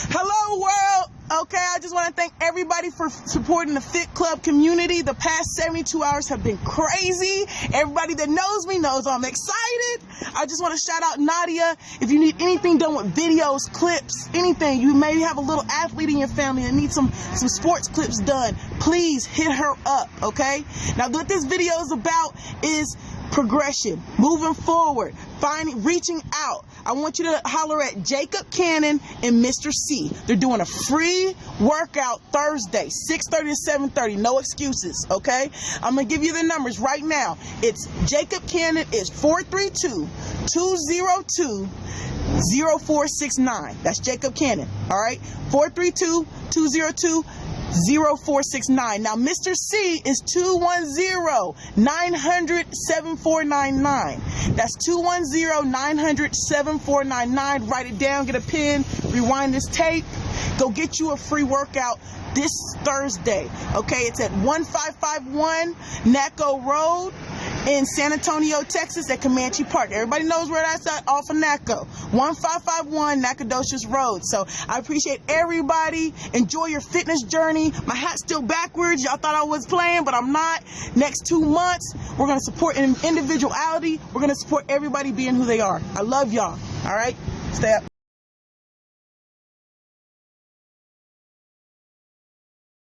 Hello, world. Okay, I just want to thank everybody for supporting the Fit Club community. The past 72 hours have been crazy. Everybody that knows me knows I'm excited. I just want to shout out Nadia. If you need anything done with videos, clips, anything, you maybe have a little athlete in your family and need some sports clips done, please hit her up, okay? Now, what this video is about is progression, moving forward, reaching out. I want you to holler at Jacob Cannon and Mr. C. They're doing a free workout Thursday, 6:30 to 7:30. No excuses, okay? I'm going to give you the numbers right now. It's Jacob Cannon is 432-202-0469. That's Jacob Cannon, all right? 432-202-0469. Now, Mr. C is 210-900-7499. That's 210-900-7499. Write it down, get a pen, rewind this tape. Go get you a free workout this Thursday, okay? It's at 1551 Naco Road in San Antonio, Texas at Comanche Park. Everybody knows where that's at, off of Naco. 1551 Nacogdoches Road. So I appreciate everybody. Enjoy your fitness journey. My hat's still backwards. Y'all thought I was playing, but I'm not. Next 2 months, we're going to support individuality. We're going to support everybody being who they are. I love y'all. All right? Stay up.